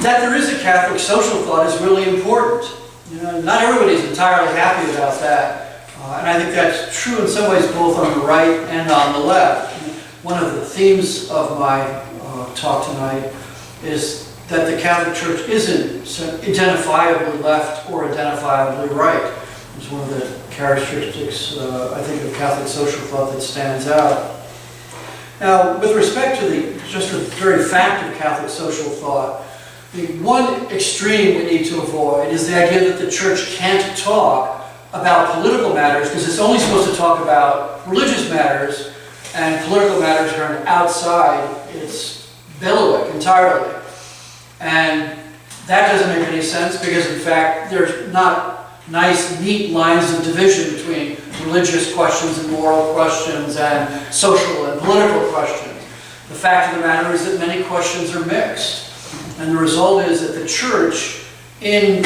that there is a Catholic social thought is really important. Not everybody's entirely happy about that. And I think that's true in some ways both on the right and on the left. One of the themes of my talk tonight is that the Catholic Church isn't identifiably left or identifiably right. It's one of the characteristics, I think, of Catholic social thought that stands out. Now, with respect to just the very fact of Catholic social thought, the one extreme we need to avoid is the idea that the Church can't talk about political matters because it's only supposed to talk about religious matters, and political matters are outside its bailiwick entirely. And that doesn't make any sense because, in fact, there's not nice, neat lines of division between religious questions and moral questions and social and political questions. The fact of the matter is that many questions are mixed. And the result is that the Church, in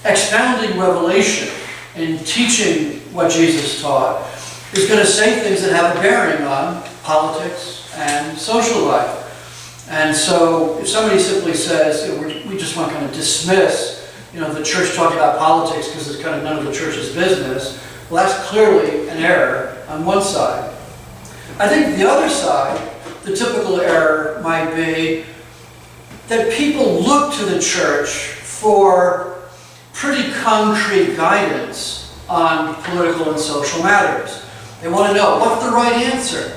expounding Revelation, in teaching what Jesus taught, is going to say things that have a bearing on politics and social life. And so if somebody simply says, we just want to kind of dismiss the Church talking about politics because it's kind of none of the Church's business, well, that's clearly an error on one side. I think the other side, the typical error might be that people look to the Church for pretty concrete guidance on political and social matters. They want to know, what's the right answer?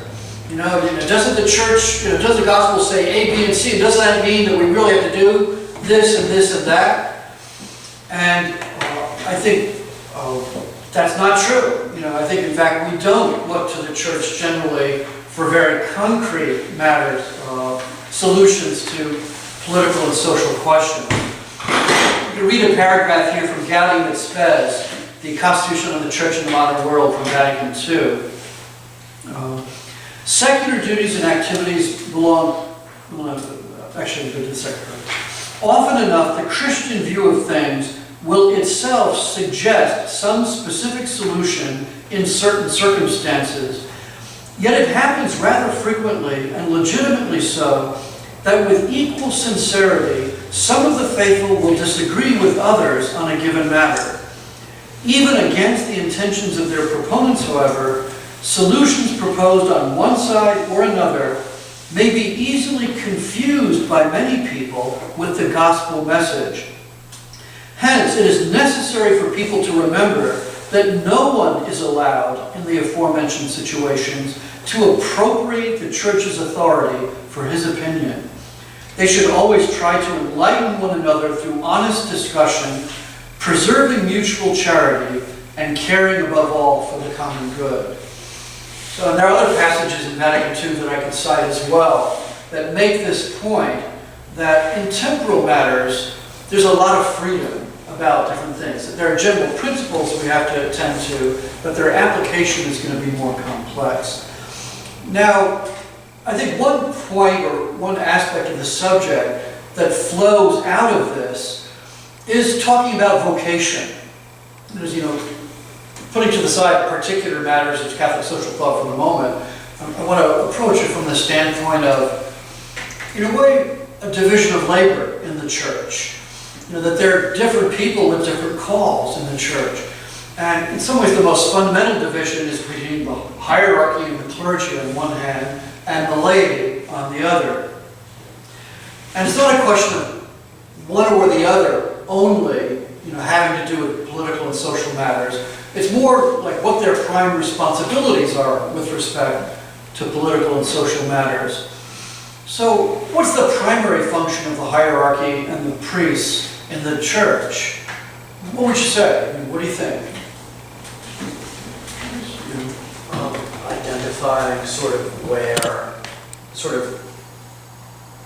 Doesn't the Church, does the Gospel say A, B, and C? Doesn't that mean that we really have to do this and this and that? And I think that's not true. I think, in fact, we don't look to the Church generally for very concrete matters, solutions to political and social questions. You can read a paragraph here from Gaudium et Spes, the Constitution of the Church in the Modern World from Vatican II. Secular duties and activities belong, actually, go to the second part. Often enough, the Christian view of things will itself suggest some specific solution in certain circumstances, yet it happens rather frequently, and legitimately so, that with equal sincerity, some of the faithful will disagree with others on a given matter. Even against the intentions of their proponents, however, solutions proposed on one side or another may be easily confused by many people with the gospel message. Hence, it is necessary for people to remember that no one is allowed in the aforementioned situations to appropriate the Church's authority for his opinion. They should always try to enlighten one another through honest discussion, preserving mutual charity, and caring above all for the common good. So, and there are other passages in Vatican II that I could cite as well that make this point that in temporal matters, there's a lot of freedom about different things. There are general principles we have to attend to, but their application is going to be more complex. Now, I think one point or one aspect of the subject that flows out of this is talking about vocation. There's, putting to the side particular matters of Catholic social thought for the moment, I want to approach it from the standpoint of, in a way, a division of labor in the Church. That there are different people with different calls in the Church. And in some ways, the most fundamental division is between the hierarchy and the clergy on one hand, and the laity on the other. And it's not a question of one or the other only, having to do with political and social matters. It's more like what their prime responsibilities are with respect to political and social matters. So, what's the primary function of the hierarchy and the priests in the Church? What would you say? What do you think? Identifying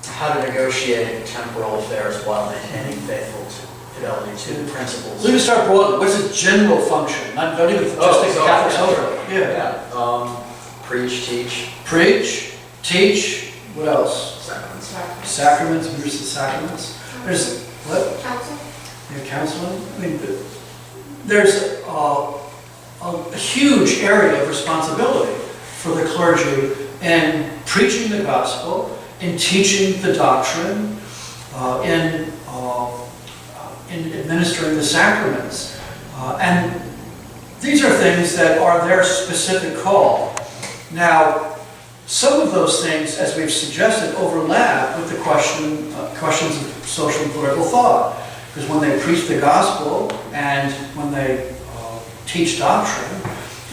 how to negotiate temporal affairs while maintaining faithful fidelity to the principles. Let me start broadly. What's its general function? Don't even just think of Catholic social. Preach, teach. Preach, teach. What else? Sacraments. Sacraments. There's the sacraments. There's what? Counsel. Counseling. I mean, there's a huge area of responsibility for the clergy in preaching the gospel, in teaching the doctrine, in administering the sacraments. And these are things that are their specific call. Now, some of those things, as we've suggested, overlap with the questions of social and political thought. Because when they preach the gospel and when they teach doctrine,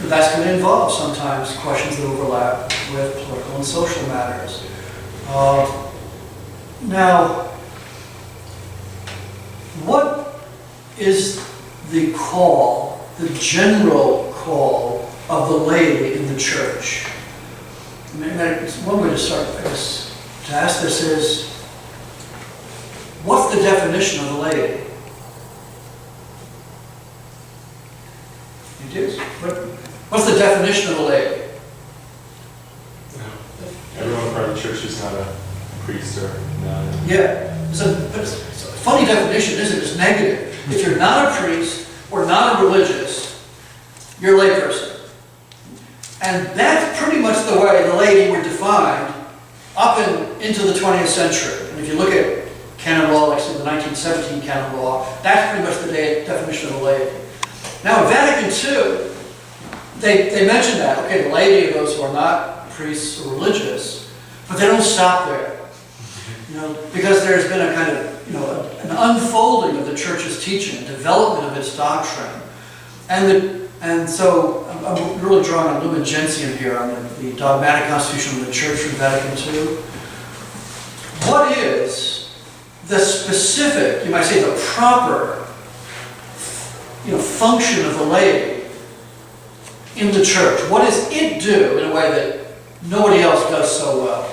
that's going to involve sometimes questions that overlap with political and social matters. Now, what is the call, the general call of the laity in the church? I mean, one way to start to ask this is, what's the definition of the laity? It is. What's the definition of the laity? Everyone part of the church is not a priest or nun. Yeah. It's a funny definition, isn't it? It's negative. If you're not a priest or not a religious, you're a layperson. And that's pretty much the way the laity were defined up into the 20th century. And if you look at canon law, like the 1917 canon law, that's pretty much the definition of the laity. Now in Vatican II, they mention that, okay, the laity are those who are not priests or religious, but they don't stop there. Because there's been a kind of, an unfolding of the church's teaching, development of its doctrine. And so I'm really drawing on Lumen Gentium here, on the dogmatic constitution of the church from Vatican II. What is the specific, you might say the proper, function of the laity in the church? What does it do in a way that nobody else does so well?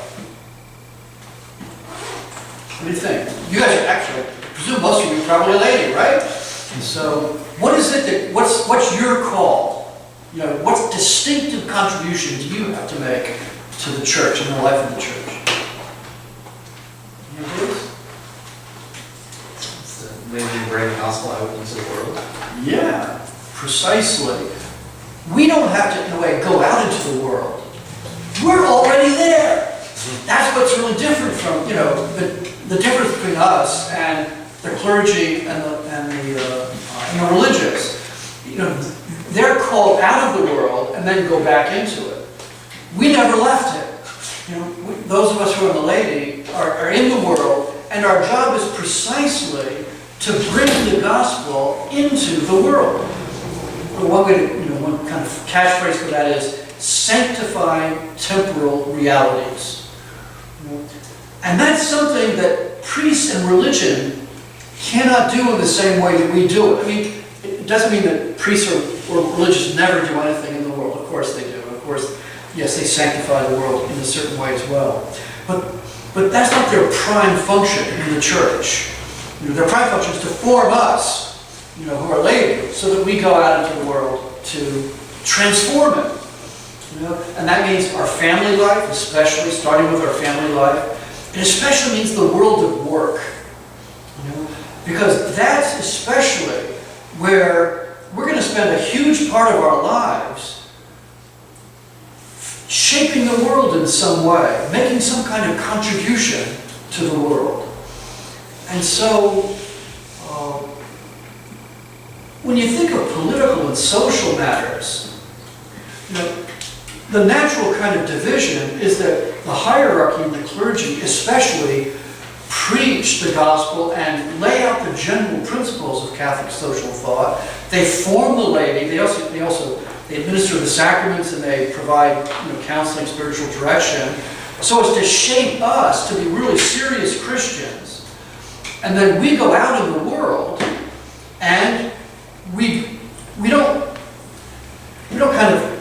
What do you think? You guys are actually, I presume most of you are probably a laity, right? So, what is it that, what's your call? What distinctive contribution do you have to make to the church and the life of the church? Any ideas? It's the way we bring the gospel out into the world. Yeah, precisely. We don't have to, in a way, go out into the world. We're already there. That's what's really different from, the difference between us and the clergy and the religious. They're called out of the world and then go back into it. We never left it. Those of us who are in the laity are in the world, and our job is precisely to bring the gospel into the world. One way to, one kind of catchphrase for that is sanctifying temporal realities. And that's something that priests and religion cannot do in the same way that we do it. I mean, it doesn't mean that priests or religious never do anything in the world. Of course they do. Of course, yes, they sanctify the world in a certain way as well. But that's not their prime function in the church. Their prime function is to form us, who are laity, so that we go out into the world to transform it. And that means our family life, especially, starting with our family life. It especially means the world of work. Because that's especially where we're going to spend a huge part of our lives shaping the world in some way, making some kind of contribution to the world. And so, when you think of political and social matters, the natural kind of division is that the hierarchy and the clergy especially preach the gospel and lay out the general principles of Catholic social thought. They form the laity. They administer the sacraments, and they provide counseling, spiritual direction, so as to shape us to be really serious Christians. And then we go out in the world, and we don't kind of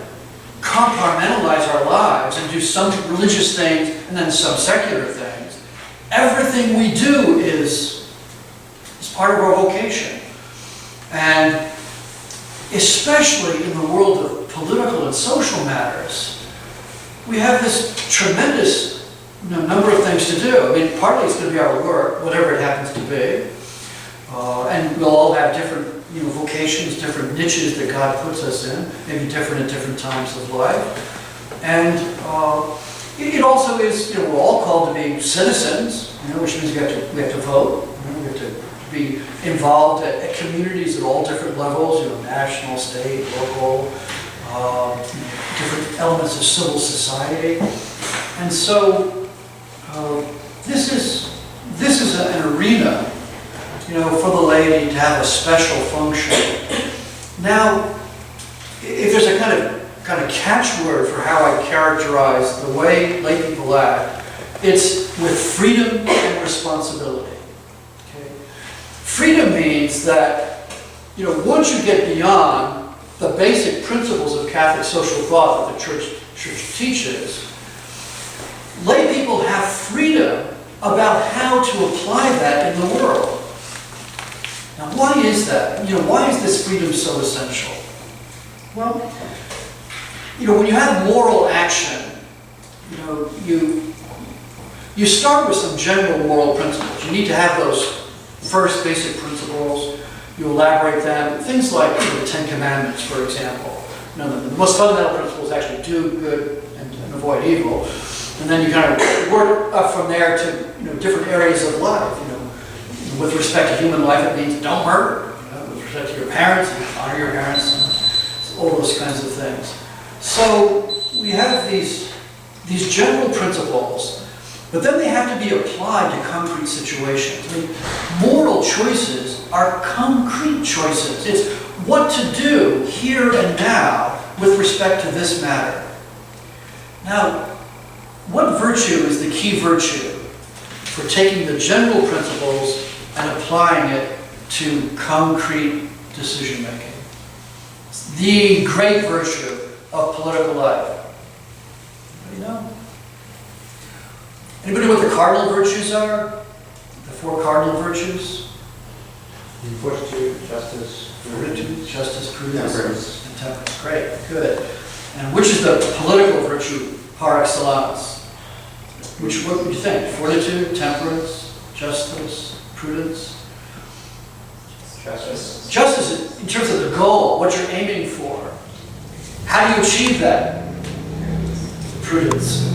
compartmentalize our lives and do some religious things and then some secular things. Everything we do is part of our vocation. And especially in the world of political and social matters, we have this tremendous number of things to do. I mean, partly it's going to be our work, whatever it happens to be. And we'll all have different vocations, different niches that God puts us in, maybe different at different times of life. And It also is, we're all called to be citizens, which means we have to vote, we have to be involved at communities at all different levels, national, state, local, different elements of civil society. And so this is an arena, for the laity to have a special function. Now, if there's a kind of catchword for how I characterize the way lay people act, it's with freedom and responsibility. Okay? Freedom means that, once you get beyond the basic principles of Catholic social thought that the church teaches, lay people have freedom about how to apply that in the world. Now, why is that? Why is this freedom so essential? Well, when you have moral action, you start with some general moral principles. You need to have those first basic principles. You elaborate them. Things like the Ten Commandments, for example. The most fundamental principle is actually do good and avoid evil. And then you kind of work up from there to different areas of life. With respect to human life, it means don't murder. With respect to your parents, honor your parents, all those kinds of things. So we have these general principles, but then they have to be applied to concrete situations. I mean, moral choices are concrete choices. It's what to do here and now with respect to this matter. Now, what virtue is the key virtue for taking the general principles and applying it to concrete decision making? It's the great virtue of political life. Anybody know? Anybody know what the cardinal virtues are? The four cardinal virtues? Fortitude, justice, prudence, and temperance. Great, good. And which is the political virtue par excellence? What would you think? Fortitude, temperance, justice, prudence? justice. Justice in terms of the goal, what you're aiming for. How do you achieve that? Prudence.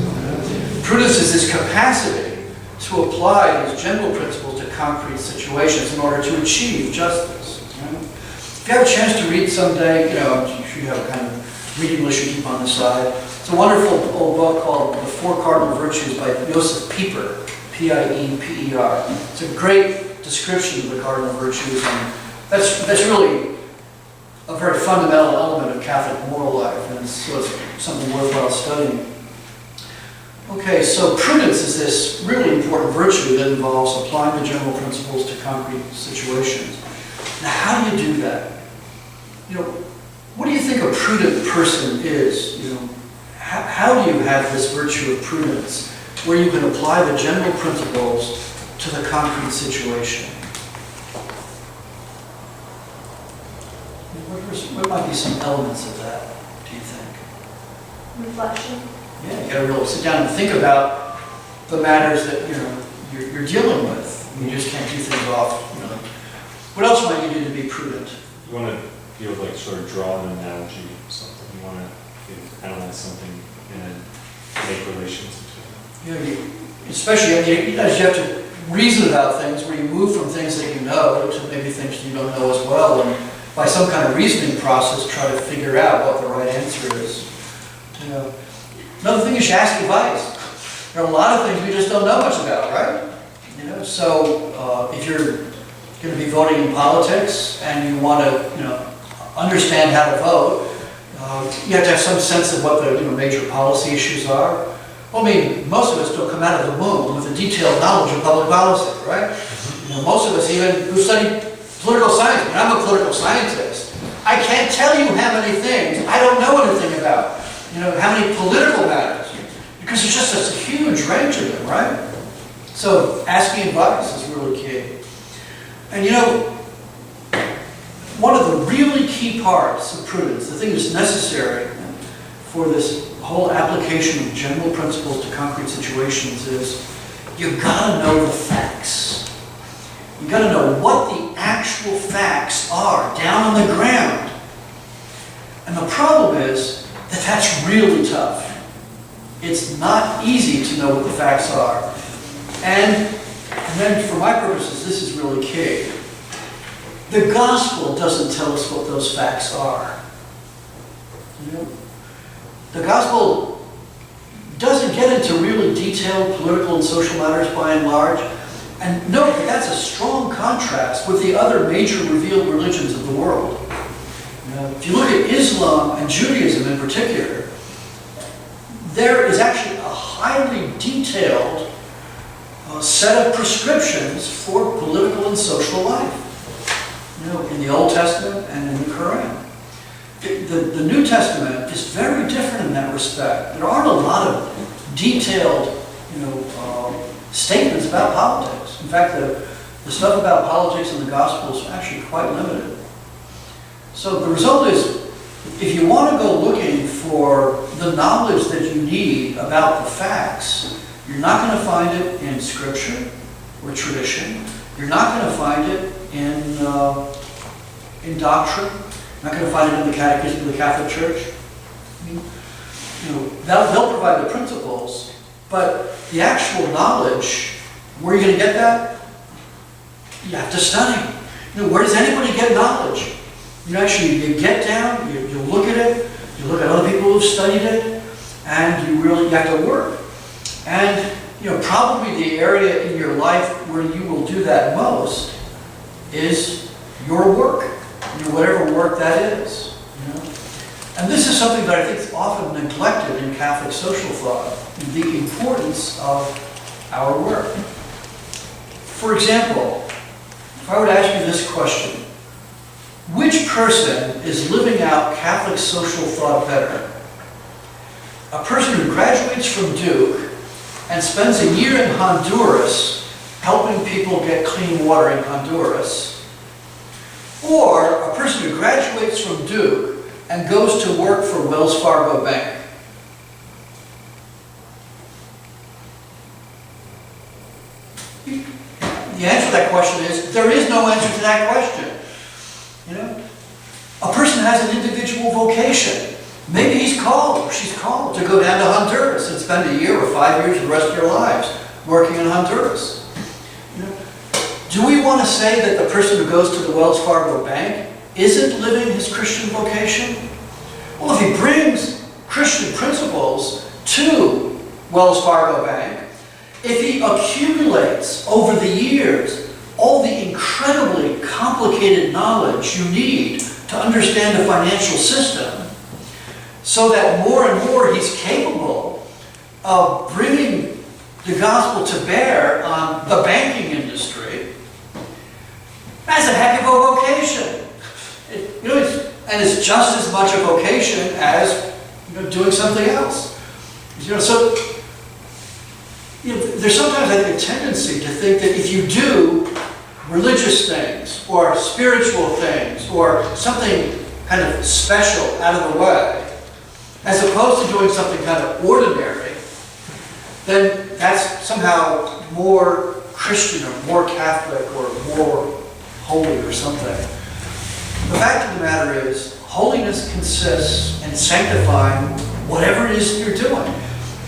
Prudence is this capacity to apply these general principles to concrete situations in order to achieve justice. If you have a chance to read someday, you should have a kind of reading list you keep on the side. It's a wonderful old book called The Four Cardinal Virtues by Joseph Pieper, P-I-E-P-E-R. It's a great description of the cardinal virtues, and that's really a very fundamental element of Catholic moral life, and so it's something worthwhile studying. Okay, so prudence is this really important virtue that involves applying the general principles to concrete situations. Now, how do you do that? What do you think a prudent person is? How do you have this virtue of prudence where you can apply the general principles to the concrete situation? What might be some elements of that, do you think? Reflection. Yeah, you gotta really sit down and think about the matters that you're dealing with. You just can't do things off. What else might you do to be prudent? You want to be able to sort of draw an analogy of something. You want to analyze something and make relations between them. Especially as you have to reason about things, where you move from things that you know to maybe things you don't know as well, and by some kind of reasoning process, try to figure out what the right answer is. Another thing is you ask advice. There are a lot of things we just don't know much about, right? So if you're going to be voting in politics and you want to, understand how to vote, you have to have some sense of what the major policy issues are. Well, most of us don't come out of the womb with a detailed knowledge of public policy, right? Most of us even who study political science. I'm a political scientist. I can't tell you how many things I don't know anything about. How many political matters, because there's just such a huge range of them, right? So asking advice is really key. And one of the really key parts of prudence, the thing that's necessary for this whole application of general principles to concrete situations, is you've got to know the facts. You've got to know what the actual facts are down on the ground. And the problem is that that's really tough. it's not easy to know what the facts are. And then for my purposes, this is really key. The gospel doesn't tell us what those facts are. You know? The gospel doesn't get into really detailed political and social matters by and large. And note that that's a strong contrast with the other major revealed religions of the world. You know, if you look at Islam and Judaism in particular, there is actually a highly detailed set of prescriptions for political and social life. You know, in the Old Testament and in the Quran. The New Testament is very different in that respect. There aren't a lot of detailed, statements about politics. In fact, the stuff about politics in the Gospel is actually quite limited. So the result is, if you want to go looking for the knowledge that you need about the facts, you're not going to find it in Scripture or tradition. You're not going to find it in doctrine. You're not going to find it in the Catechism of the Catholic Church. I mean, they'll provide the principles, but the actual knowledge, where are you going to get that? You have to study. Where does anybody get knowledge? You get down, you look at it, you look at other people who've studied it, and you have to work. And probably the area in your life where you will do that most is your work, whatever work that is. And this is something that I think is often neglected in Catholic social thought, the importance of our work. For example, if I were to ask you this question, which person is living out Catholic social thought better? A person who graduates from Duke and spends a year in Honduras helping people get clean water in Honduras, or a person who graduates from Duke and goes to work for Wells Fargo Bank? The answer to that question is, there is no answer to that question. A person has an individual vocation. Maybe he's called, or she's called to go down to Honduras and spend a year or 5 years of the rest of their lives working in Honduras. Do we want to say that the person who goes to the Wells Fargo Bank isn't living his Christian vocation? Well, if he brings Christian principles to Wells Fargo Bank, if he accumulates over the years all the incredibly complicated knowledge you need to understand the financial system, so that more and more he's capable of bringing the gospel to bear on the banking industry, that's a heck of a vocation. And it's just as much a vocation as doing something else. So there's sometimes, I think, a tendency to think that if you do religious things or spiritual things or something kind of special out of the way, as opposed to doing something kind of ordinary, then that's somehow more Christian or more Catholic or more holy or something. The fact of the matter is, holiness consists in sanctifying whatever it is you're doing.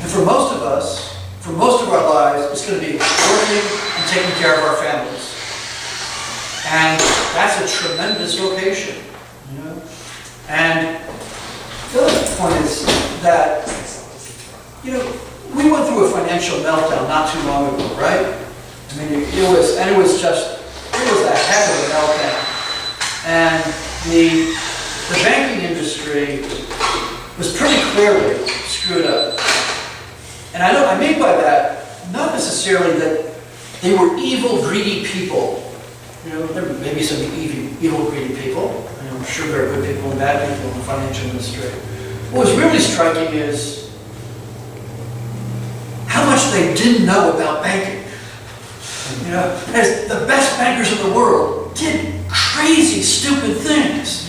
And for most of us, for most of our lives, it's going to be working and taking care of our families. And that's a tremendous vocation. And the other point is that, we went through a financial meltdown not too long ago, right? I mean, it was a heck of a meltdown. And the banking industry was pretty clearly screwed up. And I mean by that, not necessarily that they were evil, greedy people. There may be some evil, greedy people. I'm sure there are good people and bad people in the financial industry. What was really striking is how much they didn't know about banking. As the best bankers in the world did crazy, stupid things.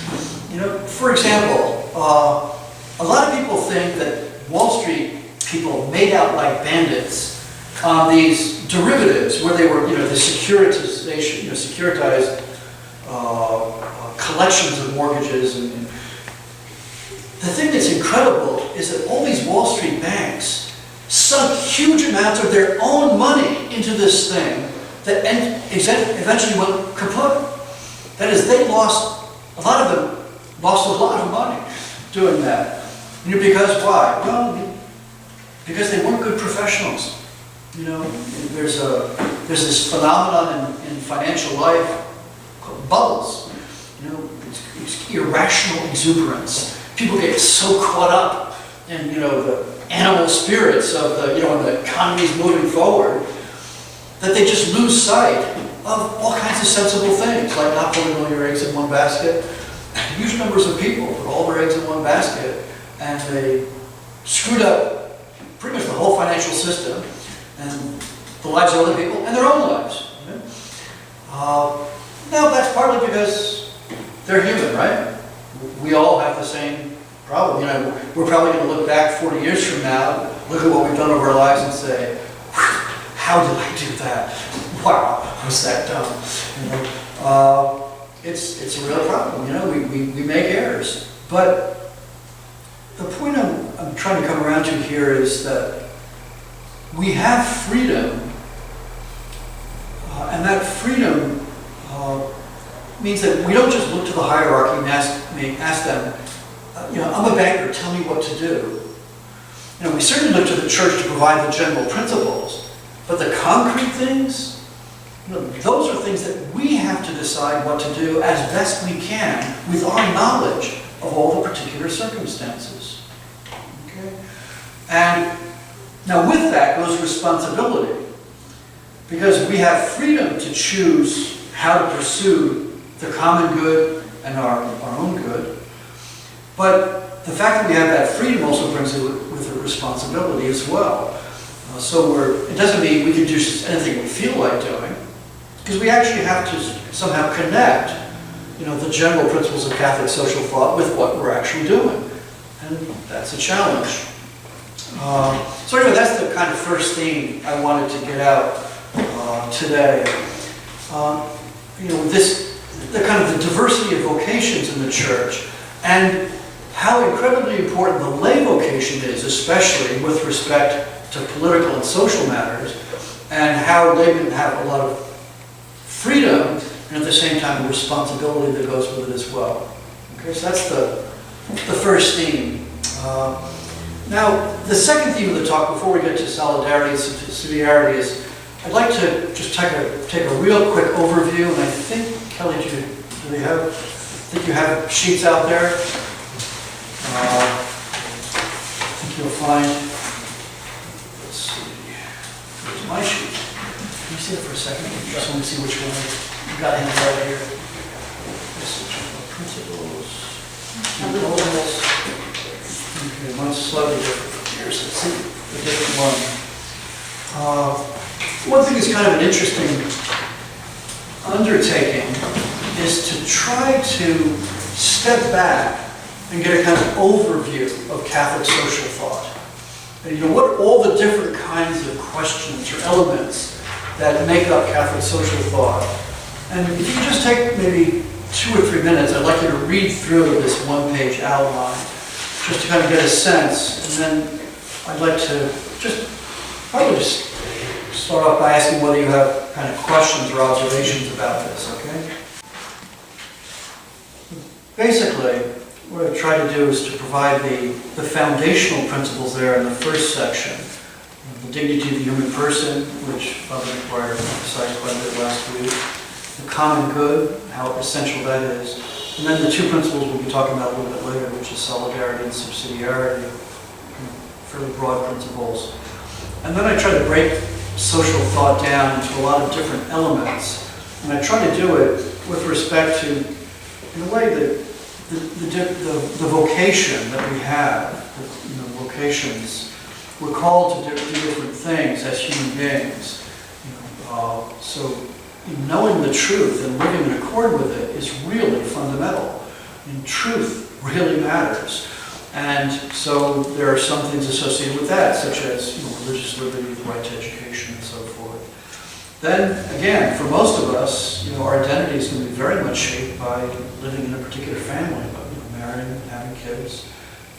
For example, a lot of people think that Wall Street people made out like bandits on these derivatives where they were, the securitization, securitized collections of mortgages. And the thing that's incredible is that all these Wall Street banks sunk huge amounts of their own money into this thing that eventually went kaput. That is, a lot of them lost a lot of money doing that. You know, because why? Well, because they weren't good professionals. You know, there's this phenomenon in financial life called bubbles. You know, it's irrational exuberance. People get so caught up in, you know, the animal spirits of the, you know, when the economy's moving forward, that they just lose sight of all kinds of sensible things, like not putting all your eggs in one basket. Huge numbers of people put all their eggs in one basket, and they screwed up pretty much the whole financial system, and the lives of other people, and their own lives. Okay? Now, that's partly because they're human, right? We all have the same problem. You know, we're probably going to look back 40 years from now, look at what we've done over our lives and say, how did I do that? Wow, was that dumb? You know, it's a real problem. You know, we make errors. But the point I'm trying to come around to here is that we have freedom, and that freedom means that we don't just look to the hierarchy and ask them, you know, I'm a banker, tell me what to do. You know, we certainly look to the church to provide the general principles, but the concrete things, you know, those are things that we have to decide what to do as best we can with our knowledge of all the particular circumstances. Okay? And now with that goes responsibility, because we have freedom to choose how to pursue the common good and our own good. But the fact that we have that freedom also brings it with a responsibility as well. It doesn't mean we can do just anything we feel like doing, because we actually have to somehow connect, you know, the general principles of Catholic social thought with what we're actually doing. And that's a challenge. So anyway, that's the kind of first theme I wanted to get out today. You know, the kind of the diversity of vocations in the church, and how incredibly important the lay vocation is, especially with respect to political and social matters, and how laymen have a lot of freedom and at the same time a responsibility that goes with it as well. Okay, so that's the first theme. Now, the second theme of the talk, before we get to solidarity and subsidiarity, is I'd like to just take a real quick overview, and I think, Kelly, I think you have sheets out there. I think you'll find, let's see, here's my sheet. Can you see it for a second? I just want to see which one you got in right here. Principles. Okay, mine's slightly different from yours. Let's see the different one. One thing that's kind of an interesting undertaking is to try to step back and get a kind of overview of Catholic social thought. And, you know, what are all the different kinds of questions or elements that make up Catholic social thought. And if you just take maybe 2 or 3 minutes, I'd like you to read through this one-page outline, just to kind of get a sense. And then I'd like to probably start off by asking whether you have kind of questions or observations about this, okay? Basically, what I try to do is to provide the foundational principles there in the first section. The dignity of the human person, which Father McGuire emphasized quite a bit last week. The common good, how essential that is. And then the 2 principles we'll be talking about a little bit later, which is solidarity and subsidiarity. Fairly broad principles. And then I try to break social thought down into a lot of different elements. And I try to do it with respect to, in a way, the vocation that we have, vocations. We're called to do different things as human beings. So knowing the truth and living in accord with it is really fundamental. And truth really matters. And so there are some things associated with that, such as religious liberty, the right to education, and so forth. Then, again, for most of us, our identity is going to be very much shaped by living in a particular family, by marrying and having kids.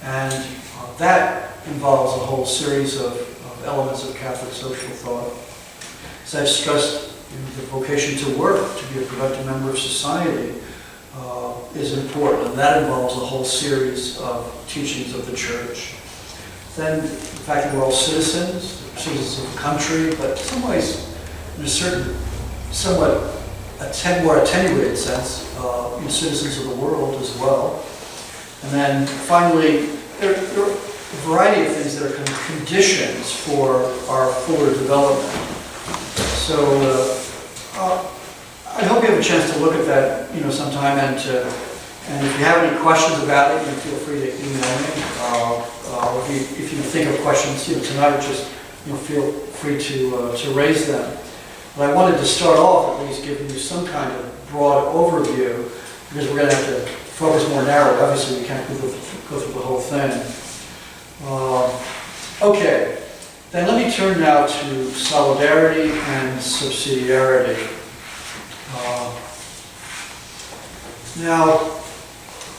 And that involves a whole series of elements of Catholic social thought. As I've stressed, the vocation to work, to be a productive member of society, is important, and that involves a whole series of teachings of the Church. Then the fact that we're all citizens of the country, but in some ways, in a certain, somewhat more attenuated sense, citizens of the world as well. And then finally, there are a variety of things that are kind of conditions for our fuller development. So I hope you have a chance to look at that, sometime, and if you have any questions about it, feel free to email me. If you think of questions, tonight, just feel free to raise them. But I wanted to start off at least giving you some kind of broad overview, because we're going to have to focus more narrowly. Obviously, we can't go through the whole thing. Okay, then let me turn now to solidarity and subsidiarity. Now,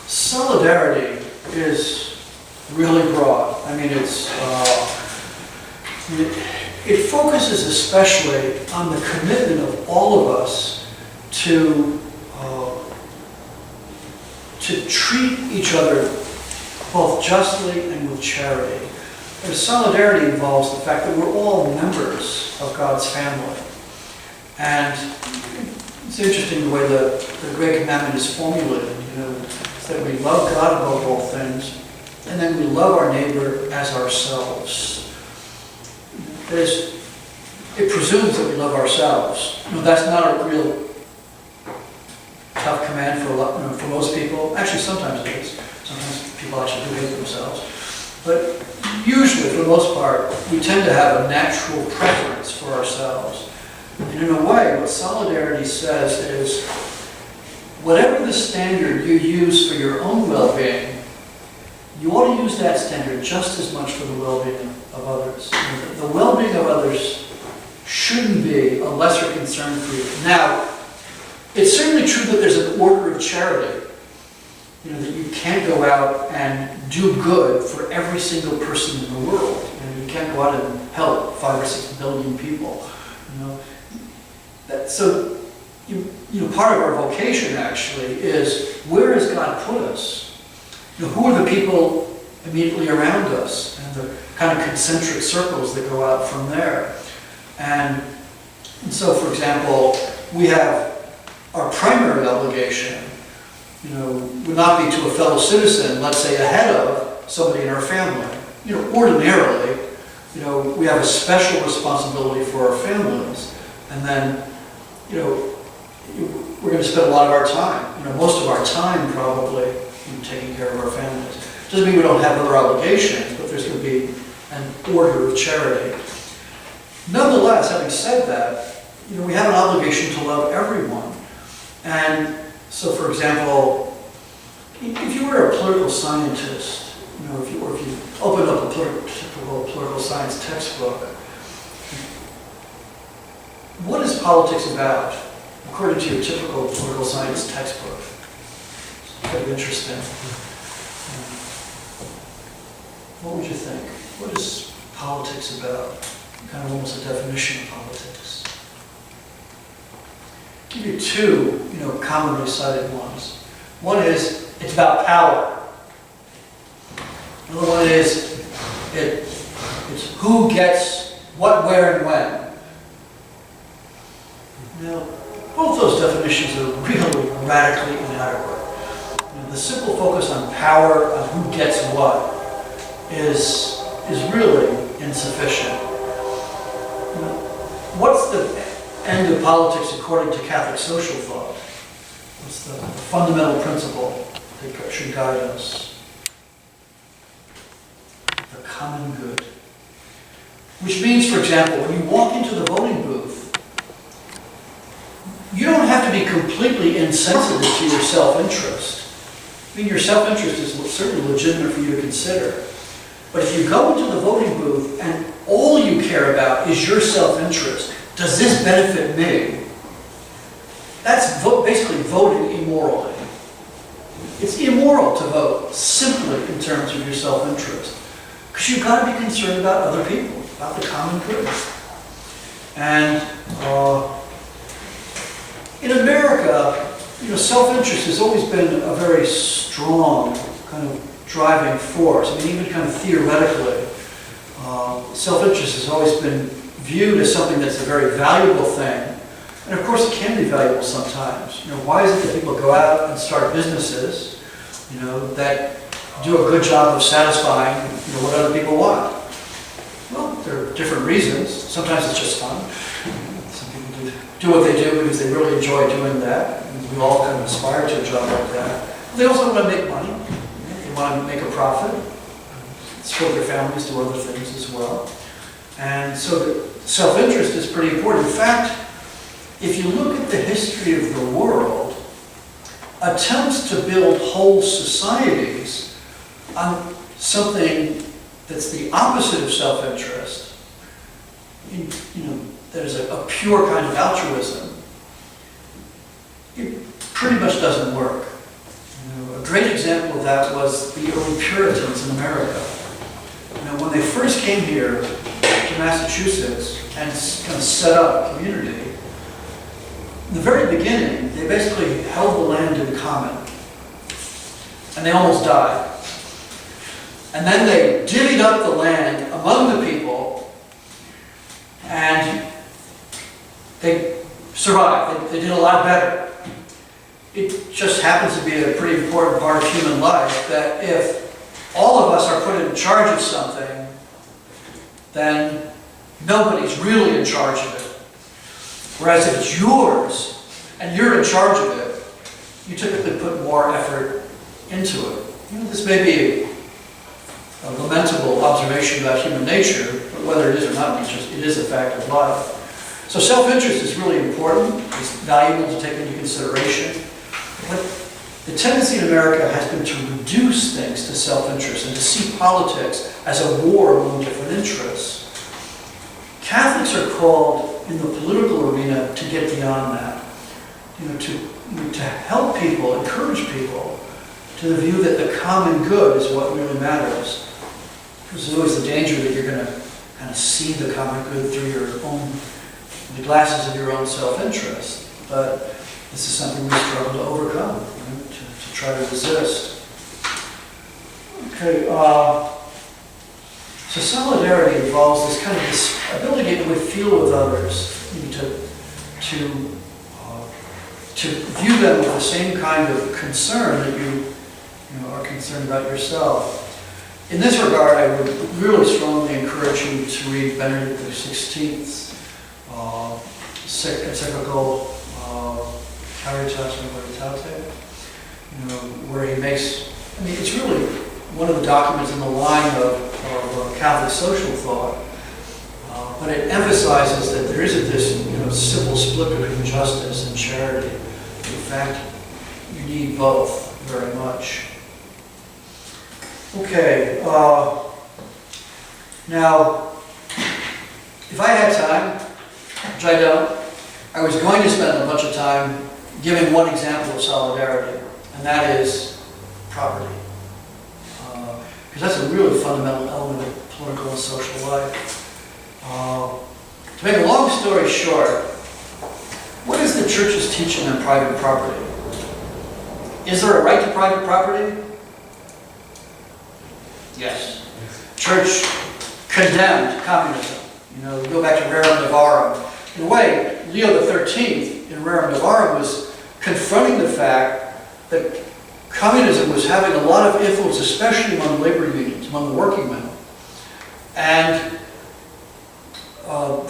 solidarity is really broad. I mean, it focuses especially on the commitment of all of us to treat each other both justly and with charity. And solidarity involves the fact that we're all members of God's family. And it's interesting the way the Great Commandment is formulated. It's that we love God above all things, and then we love our neighbor as ourselves. It presumes that we love ourselves. That's not a real tough command for most people. Actually, sometimes it is. Sometimes people actually do hate themselves. But usually, for the most part, we tend to have a natural preference for ourselves. And in a way, what solidarity says is, whatever the standard you use for your own well-being, you ought to use that standard just as much for the well-being of others. The well-being of others shouldn't be a lesser concern for you. Now, it's certainly true that there's an order of charity. That you can't go out and do good for every single person in the world. You can't go out and help 5 or 6 billion people. So part of our vocation actually is, where has God put us? Who are the people immediately around us, and the kind of concentric circles that go out from there. And so, for example, we have our primary obligation, would not be to a fellow citizen, let's say ahead of somebody in our family. Ordinarily, we have a special responsibility for our families, and then, we're going to spend a lot of our time, most of our time probably, taking care of our families. Doesn't mean we don't have other obligations, but there's going to be an order of charity. Nonetheless, having said that, we have an obligation to love everyone. And so, for example, if you were a political scientist, if you opened up a typical political science textbook, what is politics about, according to your typical political science textbook? It's kind of interesting. What would you think? What is politics about? Kind of almost a definition of politics. I'll give you 2, commonly cited ones. One is, it's about power. Another one is, it's who gets what, where, and when. Now, both those definitions are really radically inadequate. The simple focus on power, on who gets what, is really insufficient. What's the end of politics according to Catholic social thought? What's the fundamental principle that should guide us? The common good. Which means, for example, when you walk into the voting booth, you don't have to be completely insensitive to your self-interest. Your self-interest is certainly legitimate for you to consider. But if you go into the voting booth and all you care about is your self-interest, does this benefit me? That's basically voting immorally. It's immoral to vote simply in terms of your self-interest, because you've got to be concerned about other people. about the common good. And in America, self-interest has always been a very strong kind of driving force. I mean, even kind of theoretically, self-interest has always been viewed as something that's a very valuable thing. And of course, it can be valuable sometimes. Why is it that people go out and start businesses, that do a good job of satisfying, what other people want? Well, there are different reasons. Sometimes it's just fun. Some people do what they do because they really enjoy doing that. And we all kind of aspire to a job like that. They also want to make money. They want to make a profit. Support their families, do other things as well. And so self-interest is pretty important. In fact, if you look at the history of the world, attempts to build whole societies on something that's the opposite of self-interest, that is a pure kind of altruism, it pretty much doesn't work. A great example of that was the early Puritans in America. When they first came here to Massachusetts and kind of set up a community, in the very beginning, they basically held the land in common. And they almost died. And then they divvied up the land among the people, and they survived. They did a lot better. It just happens to be a pretty important part of human life that if all of us are put in charge of something, then nobody's really in charge of it. Whereas if it's yours and you're in charge of it, you typically put more effort into it. This may be a lamentable observation about human nature, but whether it is or not, it is a fact of life. So self-interest is really important. It's valuable to take into consideration. But the tendency in America has been to reduce things to self-interest and to see politics as a war among different interests. Catholics are called in the political arena to get beyond that, to help people, encourage people to the view that the common good is what really matters. Because there's always the danger that you're going to kind of see the common good through the glasses of your own self-interest. But this is something we struggle to overcome, to try to resist. Okay, so solidarity involves this ability to feel with others, to view them with the same kind of concern that you are concerned about yourself. In this regard, I would really strongly encourage you to read Benedict XVI's encyclical Caritas Veritate, where he makes, it's really one of the documents in the line of Catholic social thought, but it emphasizes that there isn't this simple split between justice and charity. In fact, you need both very much. Okay, now, if I had time, which I don't, I was going to spend a bunch of time giving one example of solidarity, and that is property. Because that's a really fundamental element of political and social life. To make a long story short, what is the church's teaching on private property? Is there a right to private property? Yes. Church condemned communism. You go back to Rerum Novarum. In a way, Leo XIII in Rerum Novarum was confronting the fact that communism was having a lot of influence, especially among labor unions, among the working men. And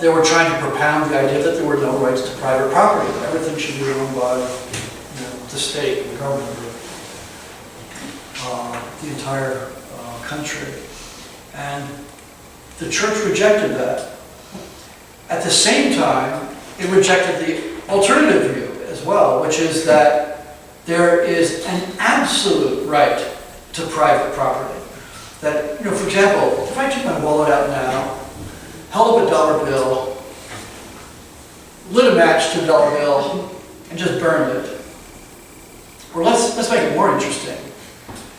they were trying to propound the idea that there were no rights to private property. Everything should be owned by the state, the government, the entire country. And the church rejected that. At the same time, it rejected the alternative view as well, which is that there is an absolute right to private property. That, for example, if I took my wallet out now, held up a dollar bill, lit a match to a dollar bill, and just burned it. Or let's make it more interesting.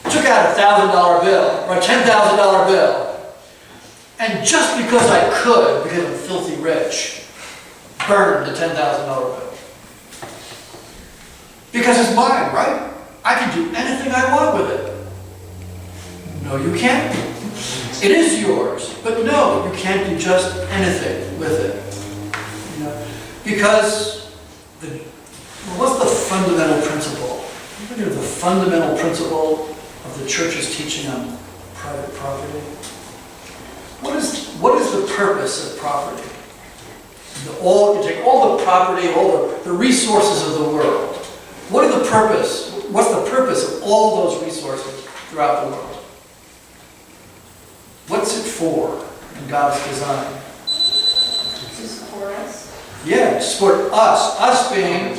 Took out a $1,000 bill or a $10,000 bill and just because I could, because I'm filthy rich, burn the $10,000 bill. Because it's mine, right? I can do anything I want with it. No, you can't. It is yours, but no, you can't do just anything with it. You know, because what's the fundamental principle? You know, the fundamental principle of the church's teaching on private property. What is the purpose of property? You take all the property, all the resources of the world. What is the purpose? What's the purpose of all those resources throughout the world? What's it for in God's design? To support us. Yeah, to support us. Us being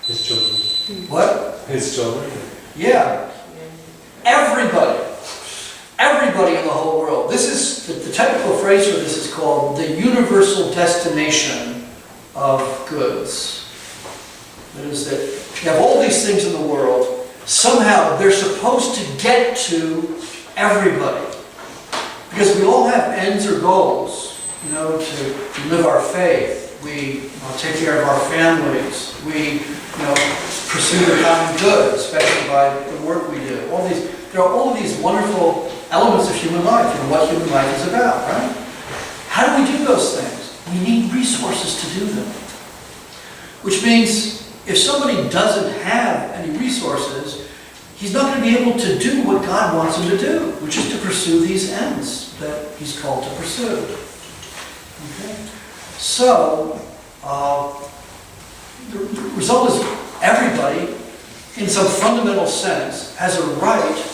His children. what? His children. Yeah. Everybody. Everybody in the whole world. This is, the technical phrase for this is called the universal destination of goods. That is that you have all these things in the world, somehow they're supposed to get to everybody. Because we all have ends or goals, you know, to live our faith. We take care of our families. We, pursue the common good, especially by the work we do. There are all of these wonderful elements of human life and what human life is about, right? How do we do those things? We need resources to do them. Which means if somebody doesn't have any resources, he's not going to be able to do what God wants him to do, which is to pursue these ends that he's called to pursue. Okay? So, the result is everybody, in some fundamental sense, has a right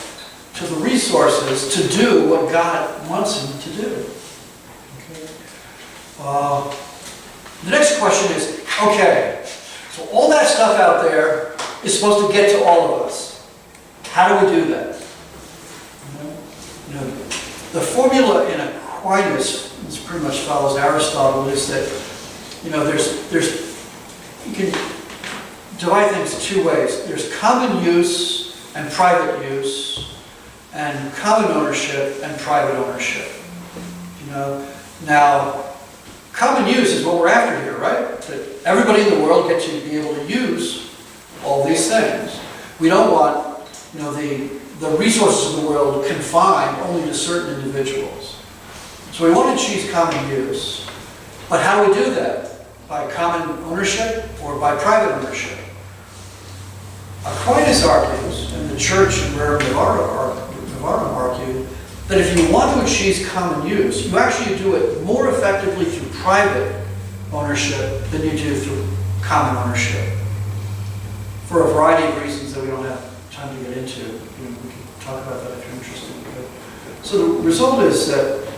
to the resources to do what God wants him to do. Okay? The next question is, okay, so all that stuff out there is supposed to get to all of us. How do we do that? The formula in Aquinas, this pretty much follows Aristotle, is that you can divide things two ways. There's common use and private use, and common ownership and private ownership. Now, common use is what we're after here, right? That everybody in the world gets to be able to use all these things. We don't want the resources of the world confined only to certain individuals. So we want to achieve common use. But how do we do that? By common ownership or by private ownership? Aquinas argues, and the Church and Navarro argue, that if you want to achieve common use, you actually do it more effectively through private ownership than you do through common ownership. For a variety of reasons that we don't have time to get into. We can talk about that if you're interested. So the result is that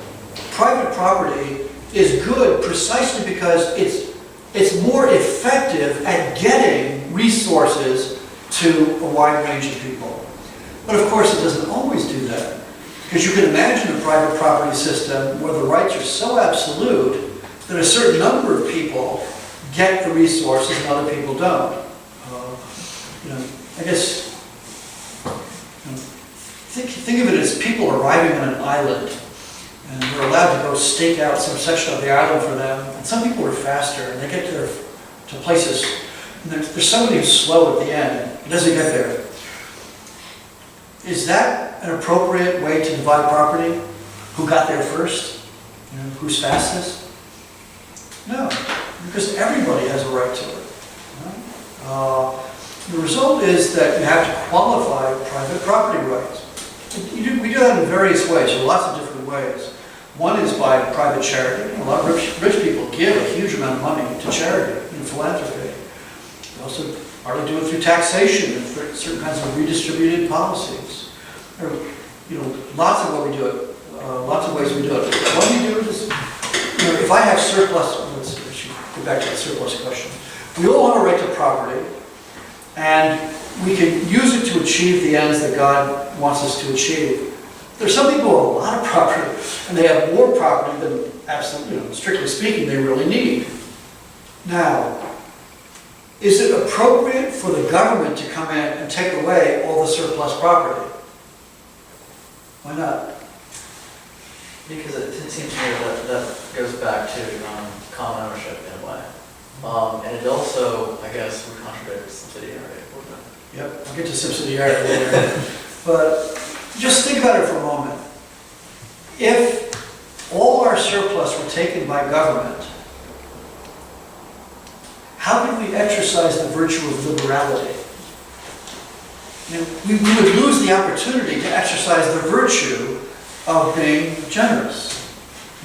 private property is good precisely because it's more effective at getting resources to a wide range of people. But of course it doesn't always do that. Because you can imagine a private property system where the rights are so absolute that a certain number of people get the resources and other people don't. I guess, think of it as people arriving on an island and they're allowed to go stake out some section of the island for them. And some people are faster and they get to places, and there's somebody who's slow at the end and doesn't get there. Is that an appropriate way to divide property? Who got there first? Who's fastest? No, because everybody has a right to it. Right? The result is that you have to qualify private property rights. We do that in various ways, in lots of different ways. One is by private charity. A lot of rich people give a huge amount of money to charity and philanthropy. They also partly do it through taxation and certain kinds of redistributed policies. There are, lots of what we do it, lots of ways we do it. What we do is, if I have surplus, let's go back to the surplus question. We all have a right to property, and we can use it to achieve the ends that God wants us to achieve. There's some people who have a lot of property, and they have more property than, absolutely, strictly speaking, they really need. Now, is it appropriate for the government to come in and take away all the surplus property? Why not? Because it seems to me that goes back to common ownership in a way. And it also, I guess, would contradict subsidiarity, wouldn't it? Yep, I'll get to subsidiarity later. But just think about it for a moment. If all our surplus were taken by government, how could we exercise the virtue of liberality? You know, we would lose the opportunity to exercise the virtue of being generous.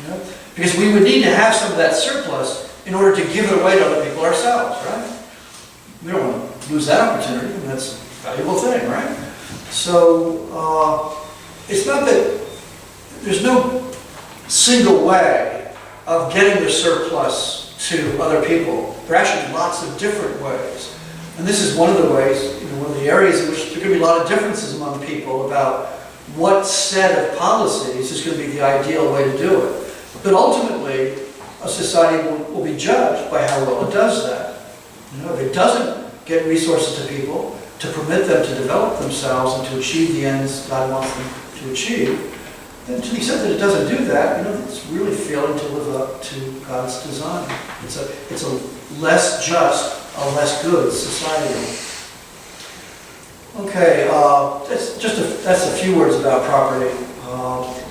You know? Because we would need to have some of that surplus in order to give it away to other people ourselves, right? We don't want to lose that opportunity, and that's a valuable thing, right? So, it's not that there's no single way of getting the surplus to other people. There are actually lots of different ways. And this is one of the ways, one of the areas in which there could be a lot of differences among people about what set of policies is going to be the ideal way to do it. But ultimately, a society will be judged by how well it does that. If it doesn't get resources to people to permit them to develop themselves and to achieve the ends God wants them to achieve, then to the extent that it doesn't do that, it's really failing to live up to God's design. It's a less just, a less good society. Okay, that's a few words about property.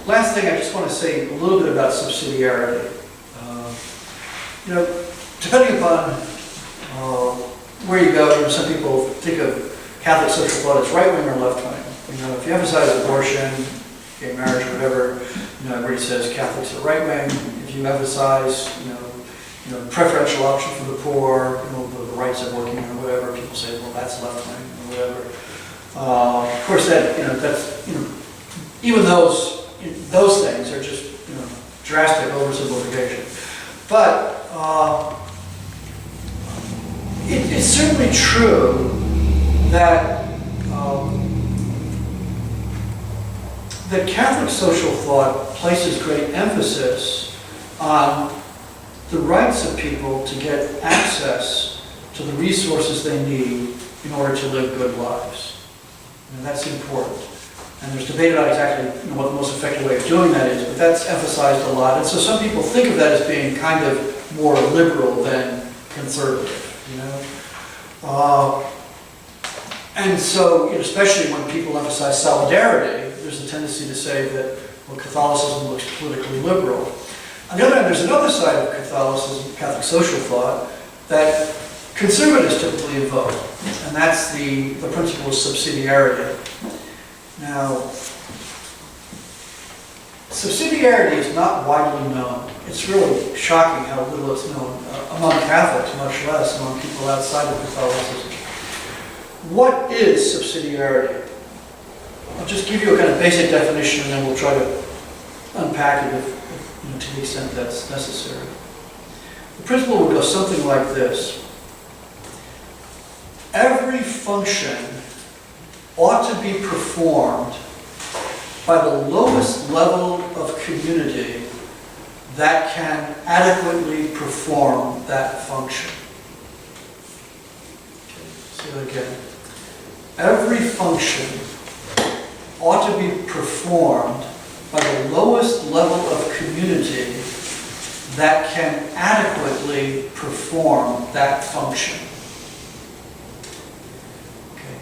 Last thing, I just want to say a little bit about subsidiarity. Depending upon where you go, some people think of Catholic social thought as right-wing or left-wing. If you emphasize abortion, gay marriage, or whatever, everybody says Catholics are right-wing. If you emphasize, preferential option for the poor, the rights of working or whatever, people say, well, that's left-wing or whatever. Of course, that's even those things are just drastic oversimplification. But it's certainly true that that Catholic social thought places great emphasis on the rights of people to get access to the resources they need in order to live good lives. And that's important. And there's debate about exactly what the most effective way of doing that is, but that's emphasized a lot. And so some people think of that as being kind of more liberal than conservative, And so, especially when people emphasize solidarity, there's a tendency to say that, well, Catholicism looks politically liberal. On the other hand, there's another side of Catholicism, Catholic social thought, that conservatives typically invoke, and that's the principle of subsidiarity. Now, subsidiarity is not widely known. It's really shocking how little it's known among Catholics, much less among people outside of Catholicism. What is subsidiarity? I'll just give you a kind of basic definition and then we'll try to unpack it to the extent that's necessary. The principle would go something like this. Every function ought to be performed by the lowest level of community that can adequately perform that function. Okay, say that again. Every function ought to be performed by the lowest level of community that can adequately perform that function. Okay.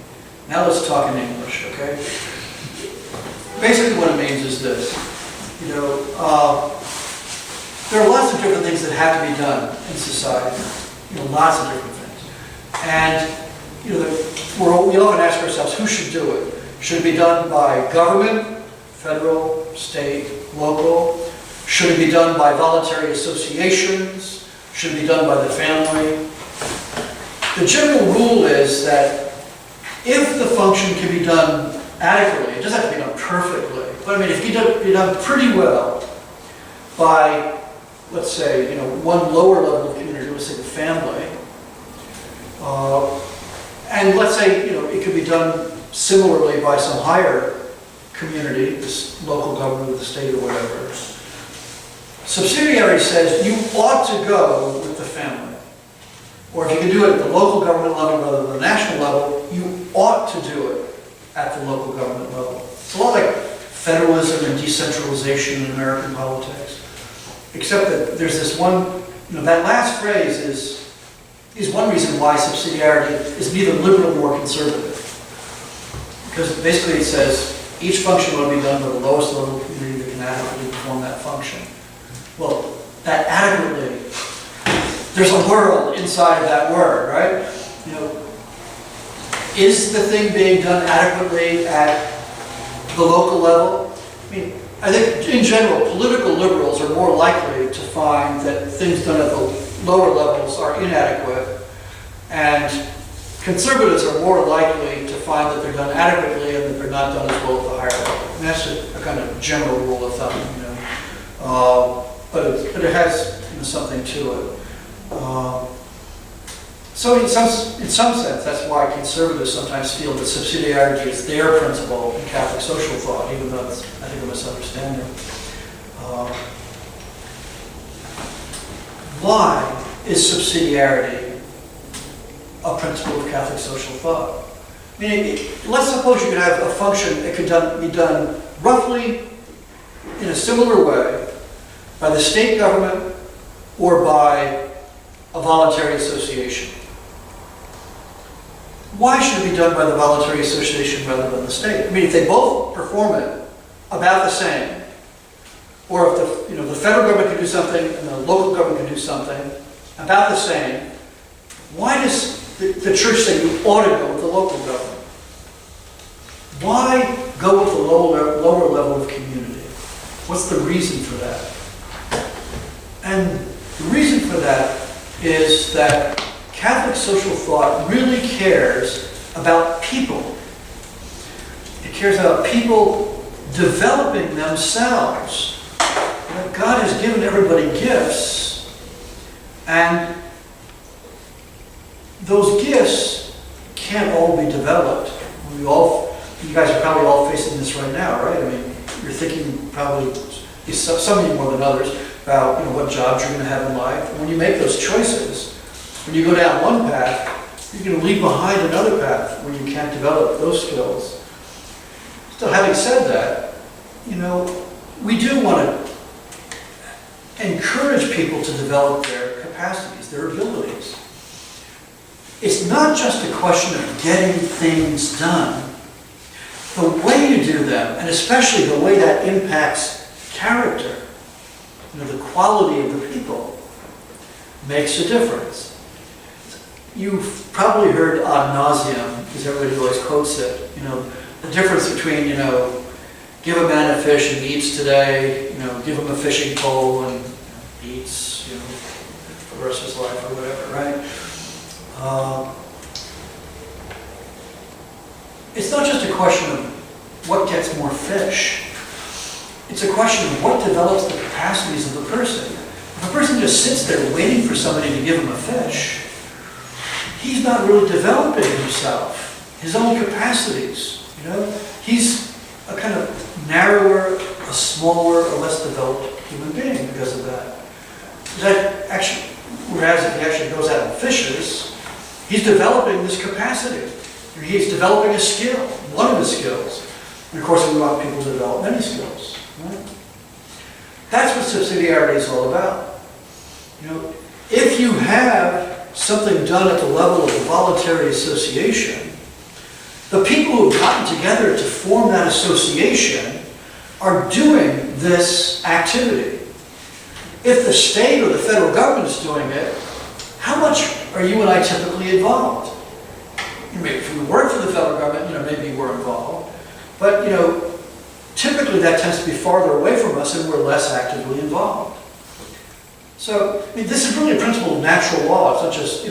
Now let's talk in English, okay? Basically what it means is this. There are lots of different things that have to be done in society. Lots of different things. And we often ask ourselves, who should do it? Should it be done by government, federal, state, local? Should it be done by voluntary associations? Should it be done by the family? The general rule is that if the function can be done adequately, it doesn't have to be done perfectly, but if it can be done pretty well by, let's say, one lower level of community, let's say the family, and let's say, it could be done similarly by some higher community, this local government of the state or whatever. Subsidiarity says you ought to go with the family. Or if you can do it at the local government level rather than the national level, you ought to do it at the local government level. It's a lot like federal federalism and decentralization in American politics. Except that there's this one, that last phrase is one reason why subsidiarity is neither liberal nor conservative. Because basically it says each function will be done by the lowest level of community that can adequately perform that function. Well, that adequately, there's a world inside of that word, right? Is the thing being done adequately at the local level? I mean, I think in general, political liberals are more likely to find that things done at the lower levels are inadequate, and conservatives are more likely to find that they're done adequately and that they're not done as well at the higher level. And that's a kind of general rule of thumb, but it has something to it. So in some sense, that's why conservatives sometimes feel that subsidiarity is their principle in Catholic social thought, even though it's, I think, a misunderstanding. Why is subsidiarity a principle of Catholic social thought? I mean, let's suppose you could have a function that could be done roughly in a similar way by the state government or by a voluntary association. Why should it be done by the voluntary association rather than the state? I mean, if they both perform it about the same, or if the federal government can do something and the local government can do something about the same, why does the church say you ought to go with the local government? Why go with the lower level of community? What's the reason for that? And the reason for that is that Catholic social thought really cares about people. It cares about people developing themselves. God has given everybody gifts, and those gifts can't all be developed. You guys are probably all facing this right now, right? I mean, you're thinking probably, some of you more than others, about what jobs you're going to have in life. And when you make those choices, when you go down one path, you're going to leave behind another path where you can't develop those skills. Still, having said that, we do want to encourage people to develop their capacities, their abilities. It's not just a question of getting things done. The way you do them, and especially the way that impacts character, the quality of the people, makes a difference. You've probably heard ad nauseum, because everybody always quotes it, the difference between, give a man a fish and he eats today, give him a fishing pole and he eats, for the rest of his life or whatever, right? It's not just a question of what gets more fish. It's a question of what develops the capacities of the person. If a person just sits there waiting for somebody to give him a fish, he's not really developing himself, his own capacities. He's a kind of narrower, a smaller, a less developed human being because of that. Whereas if he actually goes out and fishes, he's developing this capacity. He's developing a skill, one of his skills. And of course, we want people to develop many skills. Right? That's what subsidiarity is all about. If you have something done at the level of a voluntary association, the people who have gotten together to form that association are doing this activity. If the state or the federal government is doing it, how much are you and I typically involved? If we work for the federal government, maybe we're involved. But, typically that tends to be farther away from us and we're less actively involved. So, this is really a principle of natural law. It's not just,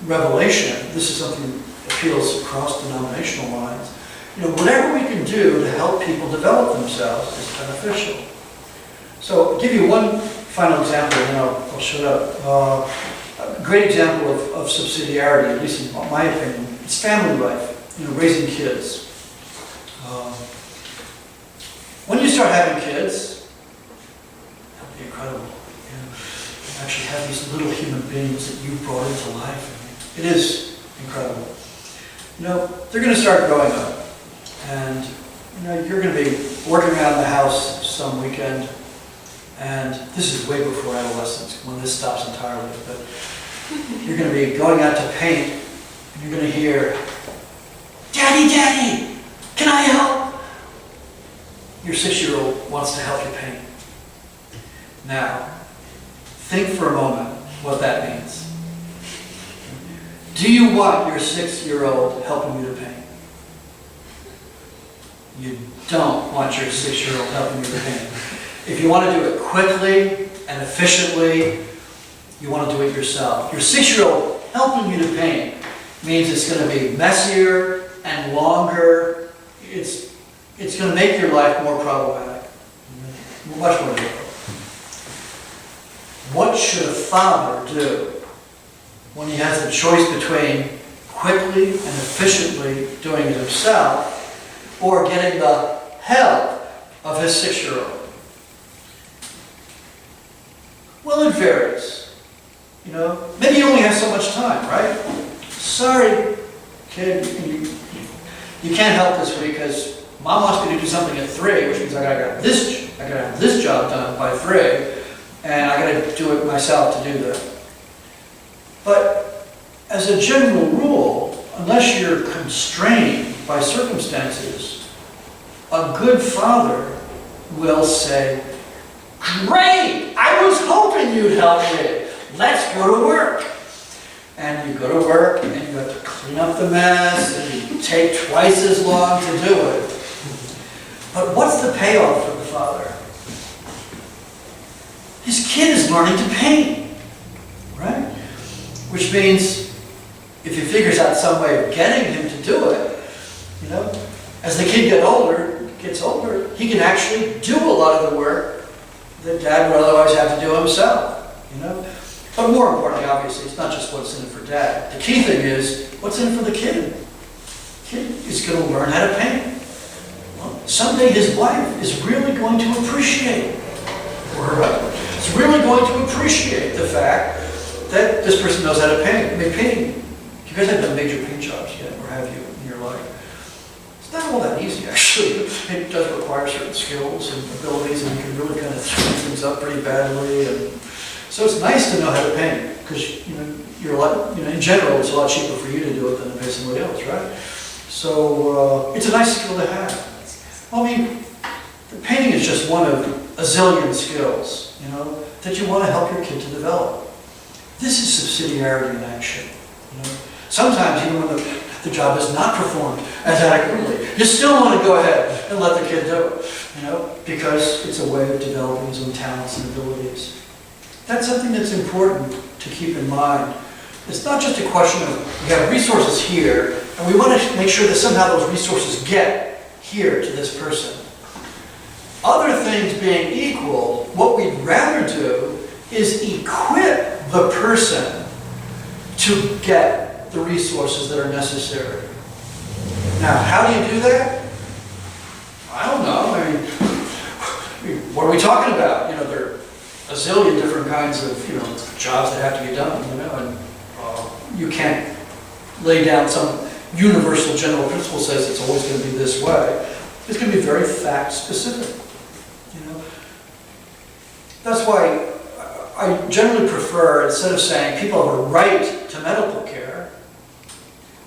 revelation. This is something that appeals across denominational lines. Whatever we can do to help people develop themselves is beneficial. So, I'll give you one final example and then I'll shut up. A great example of subsidiarity, at least in my opinion, it's family life, raising kids. When you start having kids, that'll be incredible. You actually have these little human beings that you brought into life. It is incredible. They're going to start growing up, and you're going to be working around the house some weekend, and this is way before adolescence, when this stops entirely, but you're going to be going out to paint, and you're going to hear, "Daddy, Daddy, can I help?" Your 6-year-old wants to help you paint. Now, think for a moment what that means. Do you want your 6-year-old helping you to paint? You don't want your 6-year-old helping you to paint. If you want to do it quickly and efficiently, you want to do it yourself. Your 6-year-old helping you to paint means it's going to be messier and longer. It's going to make your life more problematic, much more difficult. What should a father do when he has the choice between quickly and efficiently doing it himself or getting the help of his 6-year-old? Well, it varies. Maybe you only have so much time, right? Sorry, kid, you can't help this week because Mom wants me to do something at 3, which means I gotta have this job done by 3, and I gotta do it myself to do that. But as a general rule, unless you're constrained by circumstances, a good father will say, "Great! I was hoping you'd help me. Let's go to work." And you go to work and you have to clean up the mess and you take twice as long to do it. But what's the payoff for the father? His kid is learning to paint, right? Which means if he figures out some way of getting him to do it, as the kid gets older, he can actually do a lot of the work that Dad would otherwise have to do himself, But more importantly, obviously, it's not just what's in it for Dad. The key thing is what's in it for the kid. The kid is going to learn how to paint. Well, someday his wife is really going to appreciate, or her husband, is really going to appreciate the fact that this person knows how to paint. I mean, painting, you guys have done major paint jobs yet, or have you in your life? It's not all that easy, actually. It does require certain skills and abilities, and you can really kind of screw things up pretty badly. And so it's nice to know how to paint, because you're a lot, in general, it's a lot cheaper for you to do it than to pay somebody else, right? So it's a nice skill to have. Well, I mean, the painting is just one of a zillion skills, that you want to help your kid to develop. This is subsidiarity in action. Sometimes even when the job is not performed as adequately, you still want to go ahead and let the kid do it, because it's a way of developing his own talents and abilities. That's something that's important to keep in mind. It's not just a question of we have resources here, and we want to make sure that somehow those resources get here to this person. Other things being equal, what we'd rather do is equip the person to get the resources that are necessary. Now, how do you do that? I don't know. I mean, what are we talking about? There are a zillion different kinds of, jobs that have to be done, and you can't lay down some universal general principle says it's always going to be this way. It's going to be very fact specific, That's why I generally prefer, instead of saying people have a right to medical care,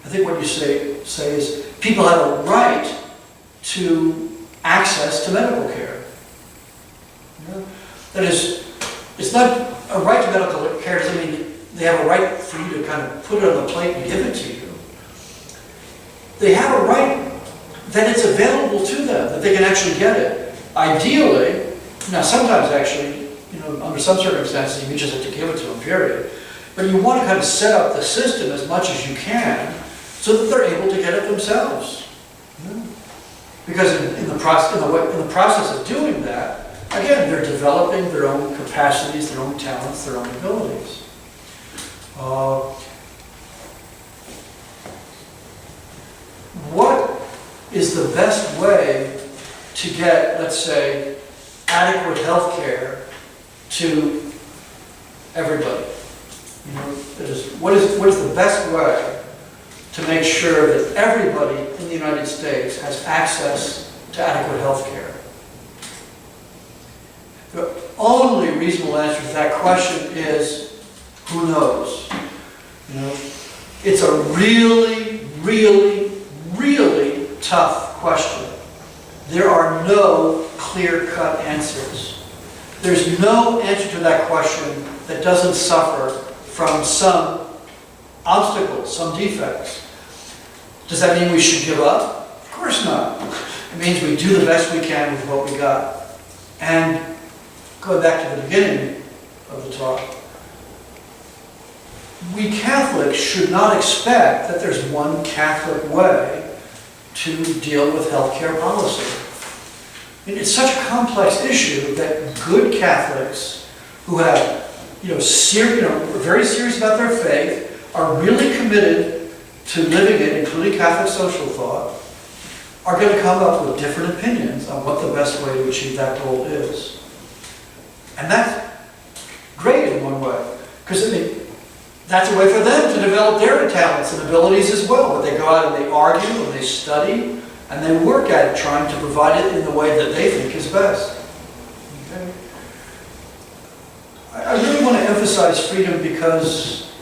I think what you say is people have a right to access to medical care. That is, it's not a right to medical care doesn't mean they have a right for you to kind of put it on the plate and give it to you. They have a right that it's available to them, that they can actually get it. Ideally, now sometimes actually, under some circumstances, you just have to give it to them, period. But you want to kind of set up the system as much as you can so that they're able to get it themselves. Because in the process of doing that, again, they're developing their own capacities, their own talents, their own abilities. What is the best way to get, let's say, adequate health care to everybody? What is the best way to make sure that everybody in the United States has access to adequate health care? The only reasonable answer to that question is, who knows? You know, it's a really, really, really tough question. There are no clear-cut answers. There's no answer to that question that doesn't suffer from some obstacles, some defects. Does that mean we should give up? Of course not. It means we do the best we can with what we got. And going back to the beginning of the talk, we Catholics should not expect that there's one Catholic way to deal with healthcare policy. I mean, it's such a complex issue that good Catholics who have, are very serious about their faith, are really committed to living it, including Catholic social thought, are going to come up with different opinions on what the best way to achieve that goal is. And that's great in one way, because that's a way for them to develop their talents and abilities as well. But they go out and they argue and they study and they work at it, trying to provide it in the way that they think is best. Okay? I really want to emphasize freedom because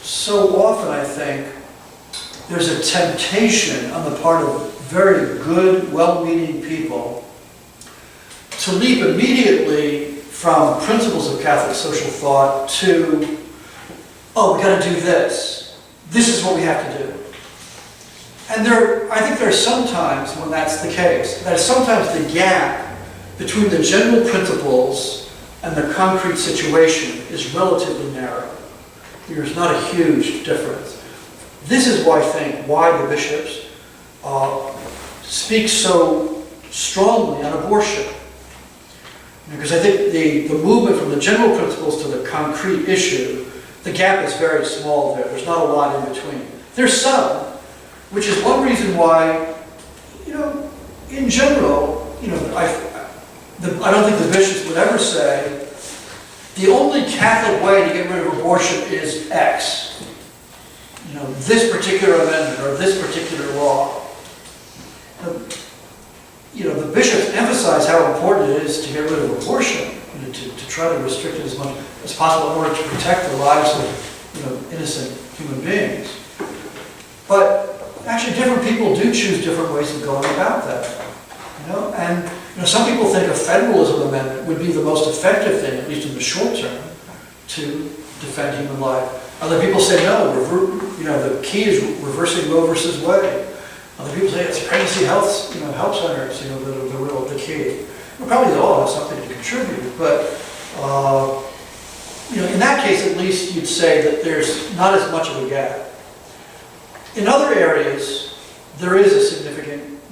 so often I think there's a temptation on the part of very good, well-meaning people to leap immediately from principles of Catholic social thought to, oh, we got to do this. This is what we have to do. And I think there are some times when that's the case. That sometimes the gap between the general principles and the concrete situation is relatively narrow. There's not a huge difference. This is why I think why the bishops speak so strongly on abortion. Because I think the movement from the general principles to the concrete issue, the gap is very small there. There's not a lot in between. There's some, which is one reason why, in general, I don't think the bishops would ever say the only Catholic way to get rid of abortion is X. This particular amendment or this particular law. The bishops emphasize how important it is to get rid of abortion, to try to restrict it as much as possible in order to protect the lives of innocent human beings. But actually, different people do choose different ways of going about that. And some people think a federalism amendment would be the most effective thing, at least in the short term, to defend human life. Other people say no. The key is reversing Roe versus Wade. Other people say it's pregnancy health centers, that are the key. Well, probably they all have something to contribute, but in that case, at least you'd say that there's not as much of a gap. In other areas, there is a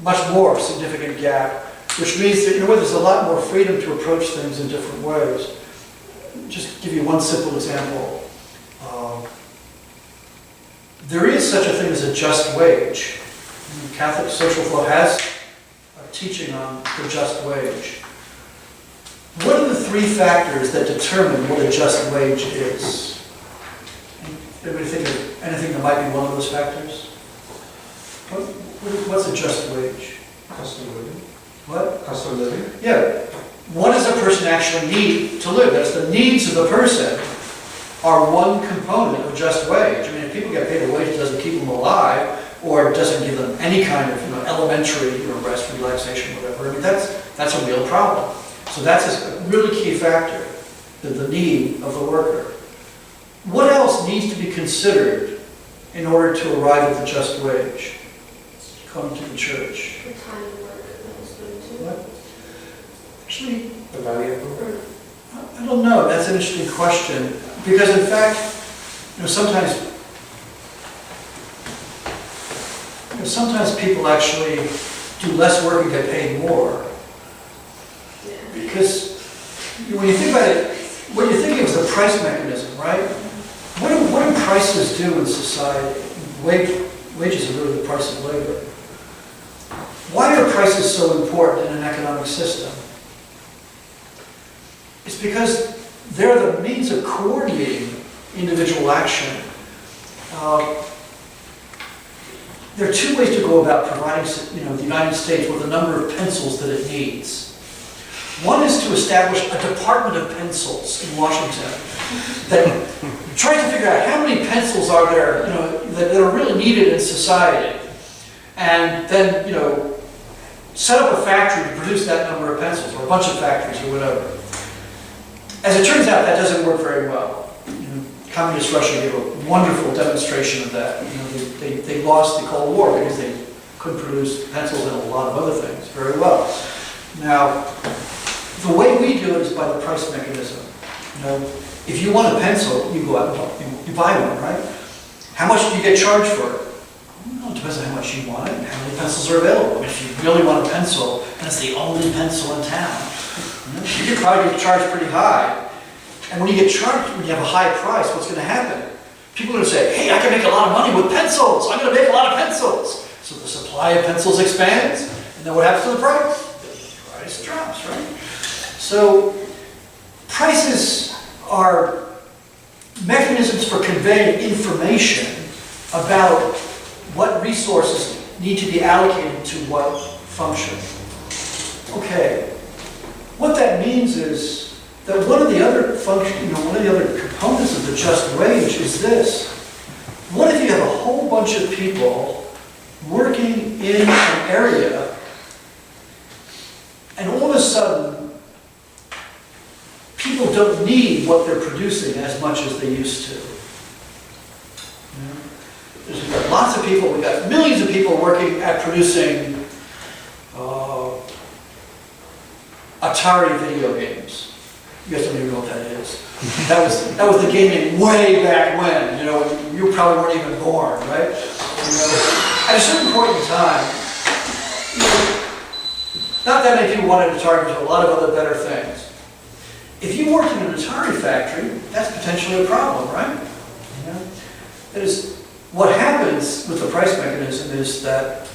much more significant gap, which means that there's a lot more freedom to approach things in different ways. Just give you one simple example. There is such a thing as a just wage. Catholic social thought has a teaching on the just wage. What are the three factors that determine what a just wage is? Anybody think of anything that might be one of those factors? What's a just wage? Cost of living. What? Cost of living. Yeah. What does a person actually need to live? That's the needs of the person are one component of just wage. I mean, if people get paid a wage that doesn't keep them alive, or doesn't give them any kind of elementary rest, relaxation, whatever, I mean, that's a real problem. So that's a really key factor, the need of the worker. What else needs to be considered in order to arrive at the just wage, according to the church? The kind of work that was put into it. What? Actually, The value of work. I don't know. That's an interesting question. Because in fact, sometimes people actually do less work and get paid more. Yeah. Because when you think about it, what you're thinking is the price mechanism, right? What do prices do in society? Wages are really the price of labor. Why are prices so important in an economic system? It's because they're the means of coordinating individual action. there are two ways to go about providing, the United States with a number of pencils that it needs. One is to establish a department of pencils in Washington that tries to figure out how many pencils are there, that are really needed in society. And then, set up a factory to produce that number of pencils, or a bunch of factories, or whatever. As it turns out, that doesn't work very well. Communist Russia gave a wonderful demonstration of that. They lost the Cold War because they couldn't produce pencils and a lot of other things very well. Now, the way we do it is by the price mechanism. If you want a pencil, you go out and you buy one, right? How much do you get charged for it? Well, it depends on how much you want it and how many pencils are available. If you really want a pencil, and it's the only pencil in town, you could probably get charged pretty high. And when you get charged, when you have a high price, what's going to happen? People are going to say, hey, I can make a lot of money with pencils. I'm going to make a lot of pencils. So the supply of pencils expands, and then what happens to the price? The price drops, right? So prices are mechanisms for conveying information about what resources need to be allocated to what function. Okay, what that means is that one of the other one of the other components of the just wage is this. What if you have a whole bunch of people working in an area, and all of a sudden, people don't need what they're producing as much as they used to? We've got lots of people, we've got millions of people working at producing Atari video games. You guys don't even know what that is. That was the gaming way back when, you probably weren't even born, right? At a certain point in time, not that many people wanted Atari, but a lot of other better things. If you worked in an Atari factory, that's potentially a problem, right? That is, what happens with the price mechanism is that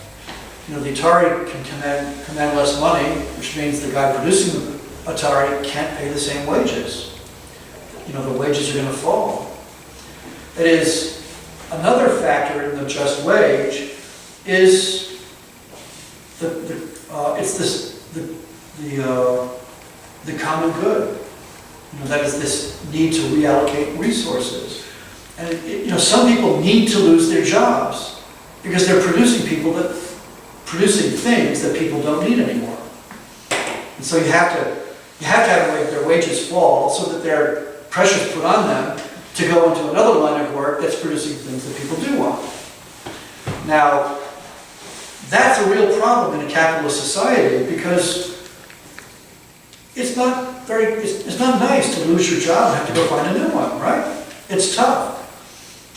the Atari can command less money, which means the guy producing the Atari can't pay the same wages. The wages are going to fall. That is, another factor in the just wage is the common good. That is this need to reallocate resources. And some people need to lose their jobs because they're producing things that people don't need anymore. And so you have to have their wages fall so that their pressure's put on them to go into another line of work that's producing things that people do want. Now, that's a real problem in a capitalist society because it's not nice to lose your job and have to go find a new one, right? It's tough.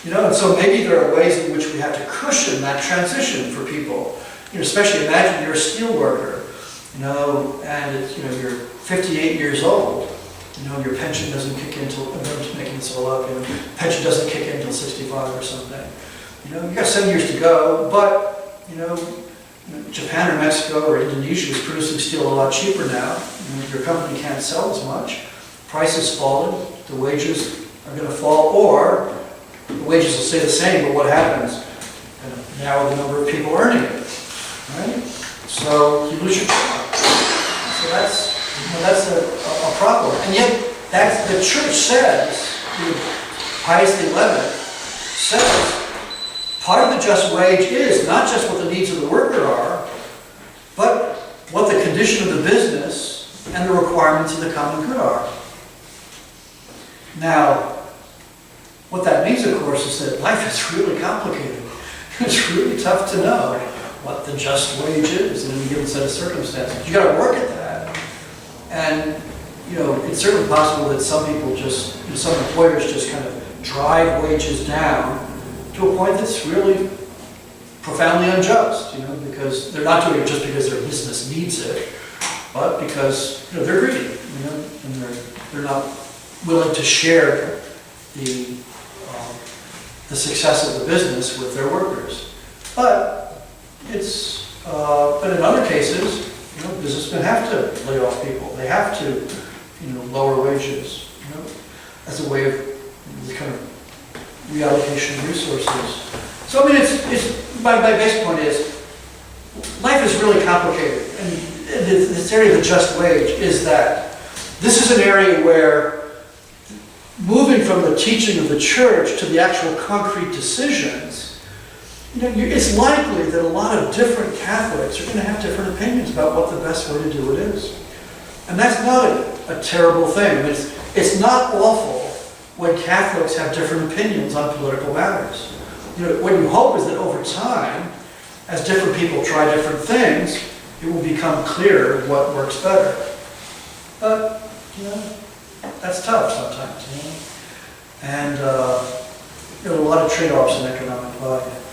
And so maybe there are ways in which we have to cushion that transition for people. Especially imagine you're a steel worker, and you're 58 years old. Your pension doesn't kick in until, I'm just making this all up, pension doesn't kick in until 65 or something. You've got 7 years to go, but, Japan or Mexico or Indonesia is producing steel a lot cheaper now. Your company can't sell as much. Price is falling, the wages are going to fall, or the wages will stay the same, but what happens? Narrow the number of people earning it, right? So you lose your job. So that's a problem. And yet, that's the church says, Pius XI says, part of the just wage is not just what the needs of the worker are, but what the condition of the business and the requirements of the common good are. Now, what that means, of course, is that life is really complicated. It's really tough to know what the just wage is in any given set of circumstances. You've got to work at that. And, it's certainly possible that some people some employers just kind of drive wages down to a point that's really profoundly unjust, because they're not doing it just because their business needs it, but because, they're greedy, and they're not willing to share the success of the business with their workers. But but in other cases, businessmen have to lay off people. They have to, lower wages, as a way of this kind of reallocation of resources. So I mean, my basic point is, life is really complicated, and this area of the just wage is that this is an area where moving from the teaching of the church to the actual concrete decisions, it's likely that a lot of different Catholics are going to have different opinions about what the best way to do it is. And that's not a terrible thing. It's not awful when Catholics have different opinions on political matters. What you hope is that over time, as different people try different things, it will become clear what works better. But, that's tough sometimes, And there are a lot of trade-offs in economic life.